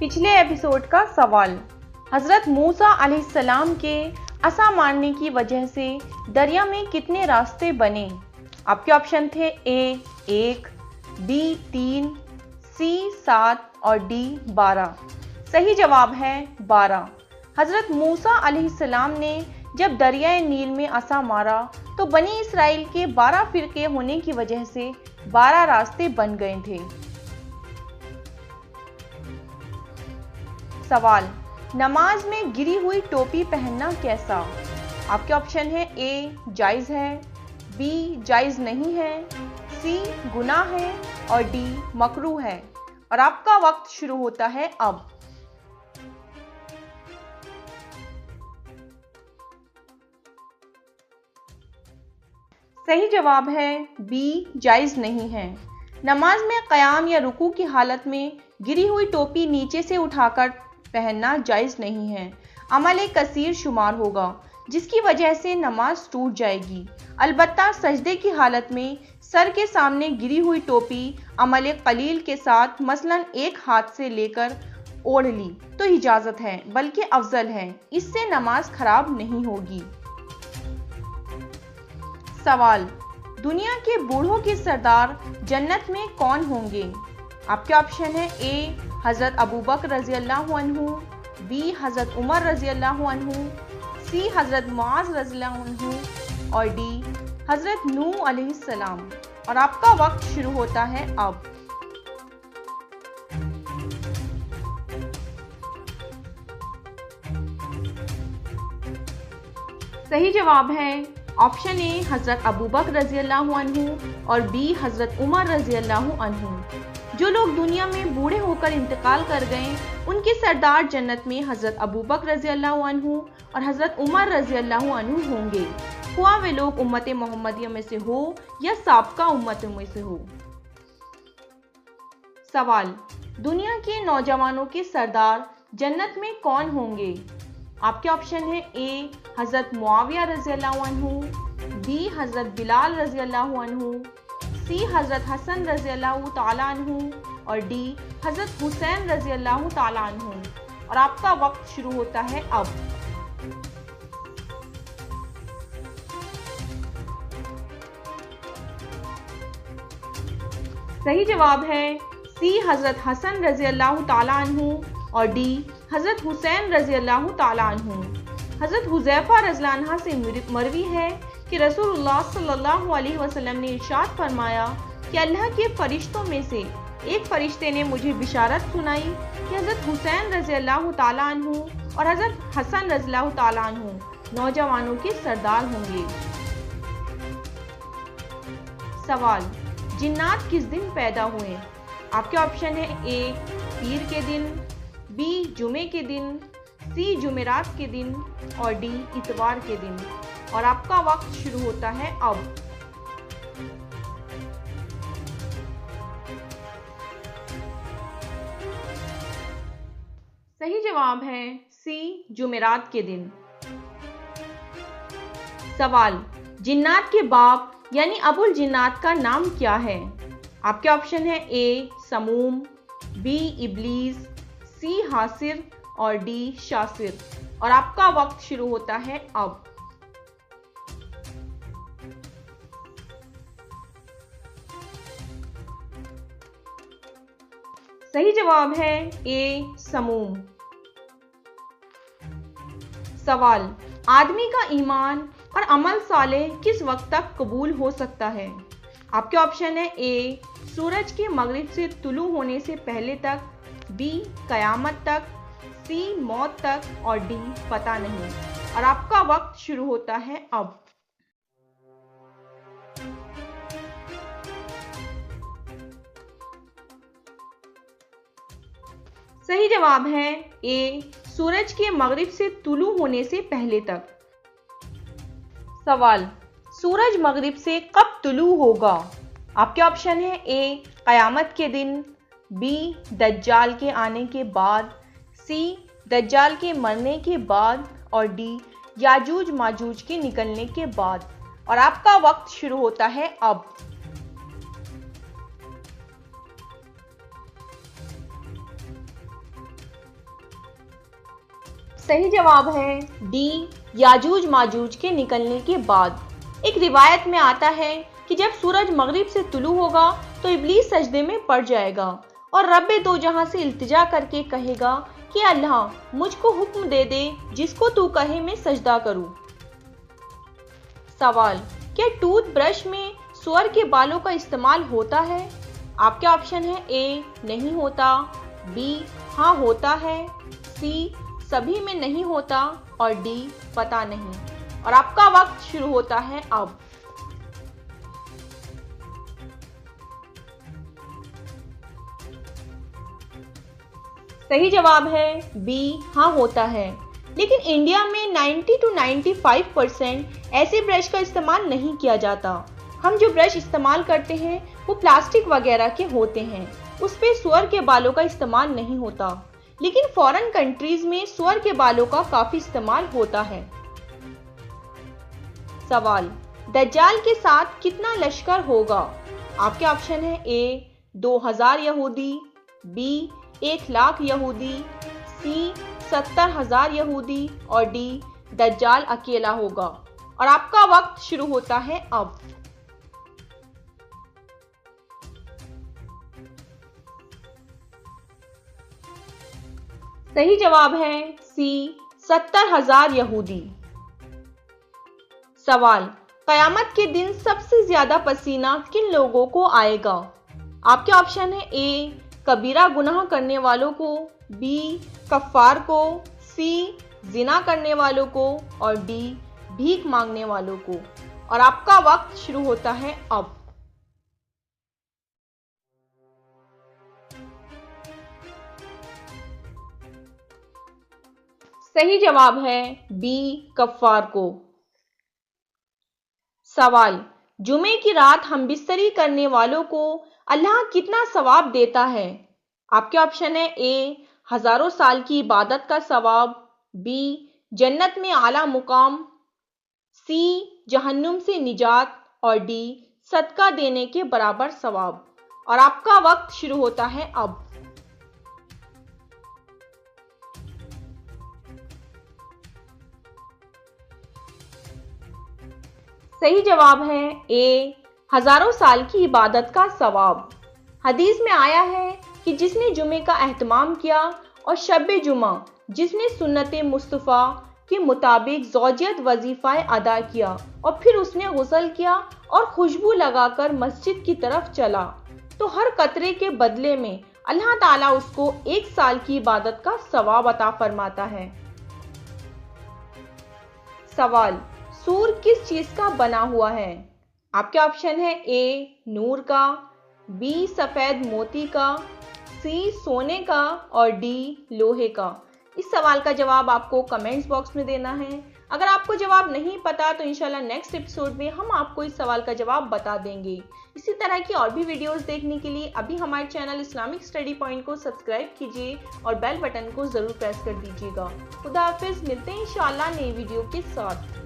पिछले एपिसोड का सवाल, हज़रत मूसा अलैहिस्सलाम के असा मारने की वजह से दरिया में कितने रास्ते बने? आपके ऑप्शन थे ए 1, बी 3, सी 7 और डी 12। सही जवाब है 12। हज़रत मूसा अलैहिस्सलाम ने जब दरियाए नील में असा मारा तो बनी इसराइल के 12 फिरके होने की वजह से 12 रास्ते बन गए थे। सवाल, नमाज में गिरी हुई टोपी पहनना कैसा? आपके ऑप्शन है ए जायज़ है, बी जायज़ नहीं है, सी गुनाह है और डी मकरूह है। और आपका वक्त शुरू होता है अब। सही जवाब है बी जायज़ नहीं है। नमाज में क़याम या रुकू की हालत में गिरी हुई टोपी नीचे से उठाकर पहनना जायज़ नहीं है। अमल कसीर शुमार होगा जिसकी वजह से नमाज टूट जाएगी। अलबत्ता सजदे की हालत में सर के सामने गिरी हुई टोपी अमल कलील के साथ मसलन एक हाथ से लेकर ओढ़ ली तो इजाज़त है, बल्कि अफजल है। इससे नमाज खराब नहीं होगी। सवाल, दुनिया के बूढ़ों के सरदार जन्नत में कौन होंगे? आपके ऑप्शन है ए हज़रत अबू बकर रज़ी अल्लाहु अन्हु, बी हज़रत उमर रज़ी अल्लाहु अन्हु, सी हज़रत मुआज़ रज़ी अल्लाहु अन्हु और डी हज़रत नूह अलैहिस्सलाम। और आपका वक्त शुरू होता है अब। सही जवाब है ऑप्शन ए हज़रत अबू बकर रज़ी अल्लाहु अन्हु और बी हज़रत उमर रज़ी अल्लाहु अन्हु। जो लोग दुनिया में बूढ़े होकर इंतकाल कर गए उनके सरदार जन्नत में हज़रत अबू बकर रज़ी अल्लाहु अन्हु और हज़रत उमर रज़ी अल्लाहु अन्हु होंगे, हुआ वे लोग उम्मत मोहम्मदिया में से हो या साबका उम्मतों में से हो। सवाल, दुनिया के नौजवानों के सरदार जन्नत में कौन होंगे? आपके ऑप्शन है ए हज़रत मुआविया रज़ी अल्लाहु अन्हु, बी हज़रत बिलाल रज़ी अल्लाहु अन्हु, सी हज़रत हसन रज़ी अल्लाहु ताला अन्हु और डी हज़रत हुसैन रज़ी अल्लाहु ताला अन्हु। और आपका वक्त शुरू होता है अब। सही जवाब है सी हज़रत हसन रज़ी अल्लाहु ताला अन्हु और डी हज़रत हुसैन रज़ी अल्लाहु ताला अन्हु। हज़रत हुज़ैफा रज़ियल्लाहु अन्हा से मरवी है कि रसूलुल्लाह सल्लल्लाहु अलैहि वसल्लम ने इरशाद फरमाया कि अल्लाह के फरिश्तों में से एक फरिश्ते ने मुझे बिशारत सुनाई कि हज़रत हुसैन रज़ी अल्लाहु ताला अन्हु और हज़रत हसन रज़ी अल्लाहु ताला अन्हु नौजवानों के सरदार होंगे। सवाल, जिन्नात किस दिन पैदा हुए? आपके ऑप्शन है ए पीर के दिन, बी जुमे के दिन, सी जुमेरात के दिन और डी इतवार के दिन। और आपका वक्त शुरू होता है अब। सही जवाब है सी जुमेरात के दिन। सवाल, जिन्नात के बाप यानी अबुल जिन्नात का नाम क्या है? आपके ऑप्शन है ए समूम, बी इब्लीस, सी हासिर और डी शासिर। और आपका वक्त शुरू होता है अब। सही जवाब है ए समूम। सवाल, आदमी का ईमान और अमल साले किस वक्त तक कबूल हो सकता है? आपके ऑप्शन है ए सूरज के मगरिब से तुलू होने से पहले तक, बी कयामत तक, सी मौत तक और डी पता नहीं। और आपका वक्त शुरू होता है अब। सही जवाब है ए सूरज के मगरिब से तुलू होने से पहले तक। सवाल, सूरज मगरिब से कब तुलू होगा? आपके ऑप्शन है ए कयामत के दिन, बी दज्जाल के आने के बाद, सी दज्जाल के मरने के बाद और डी याजूज माजूज के निकलने के बाद। और आपका वक्त शुरू होता है अब। सही जवाब है डी, याजूज माजूज के निकलने के बाद। एक रिवायत में आता है कि जब सूरज मगरिब से तुलू होगा तो इब्लीस सजदे में पड़ जाएगा और रब्बे दो जहां से इल्तिजा करके कहेगा कि अल्लाह मुझको हुक्म दे दे, जिसको तू कहे मैं सजदा करूं। सवाल, क्या टूथब्रश में सूअर के बालों का इस्तेमाल होता है? आपके ऑप्शन है ए, नहीं होता, बी, हाँ होता है, सी, सभी में नहीं होता और डी, पता नहीं। और आपका वक्त शुरू होता है अब। सही जवाब है बी, हाँ होता है। लेकिन इंडिया में 90 to 95% ऐसे ब्रश का इस्तेमाल नहीं किया जाता। हम जो ब्रश इस्तेमाल करते हैं वो प्लास्टिक वगैरह के होते हैं, उस पे सूअर के बालों का इस्तेमाल नहीं होता। लेकिन फॉरेन कंट्रीज में सूअर के बालों का काफी इस्तेमाल होता है। सवाल, दज्जाल के साथ कितना लश्कर होगा? आपके ऑप्शन है ए, 2000 यहूदी, बी, 1 लाख यहूदी, सी, 70,000 यहूदी और डी, दज्जाल अकेला होगा। और आपका वक्त शुरू होता है अब। सही जवाब है सी, 70,000 यहूदी। सवाल, कयामत के दिन सबसे ज्यादा पसीना किन लोगों को आएगा? आपके ऑप्शन है ए, कबीरा गुनाह करने वालों को, बी, कफ्फार को, सी, जिना करने वालों को और डी, भीख मांगने वालों को। और आपका वक्त शुरू होता है अब। सही जवाब है बी, कफ्फार को। सवाल, जुमे की रात हम बिस्तरी करने वालों को अल्लाह कितना सवाब देता है? आपके ऑप्शन है ए, हजारों साल की इबादत का सवाब, बी, जन्नत में आला मुकाम, सी, जहन्नुम से निजात और डी, सदका देने के बराबर सवाब। और आपका वक्त शुरू होता है अब। सही जवाब है ए, हजारों साल की इबादत का सवाब। हदीस में आया है कि जिसने जुमे का एहतमाम किया और शब जुमा जिसने सुन्नत मुस्तफ़ा के मुताबिक ज़ौजियत वजीफ़ा अदा किया और फिर उसने गुस्ल किया और खुशबू लगाकर मस्जिद की तरफ चला, तो हर कतरे के बदले में अल्लाह ताला उसको 1 साल की इबादत का सवाब अता फरमाता है। सवाल, सूर किस चीज का बना हुआ है? आपके ऑप्शन है ए, नूर का, बी, सफेद मोती का, सी, सोने का और डी, लोहे का। इस सवाल का जवाब आपको कमेंट्स बॉक्स में देना है। अगर आपको जवाब नहीं पता तो इंशाल्लाह नेक्स्ट एपिसोड में हम आपको इस सवाल का जवाब बता देंगे। इसी तरह की और भी वीडियोस देखने के लिए अभी हमारे चैनल इस्लामिक स्टडी पॉइंट को सब्सक्राइब कीजिए और बेल बटन को जरूर प्रेस कर दीजिएगा। खुदा हाफिज, मिलते हैं इंशाल्लाह नई वीडियो के साथ।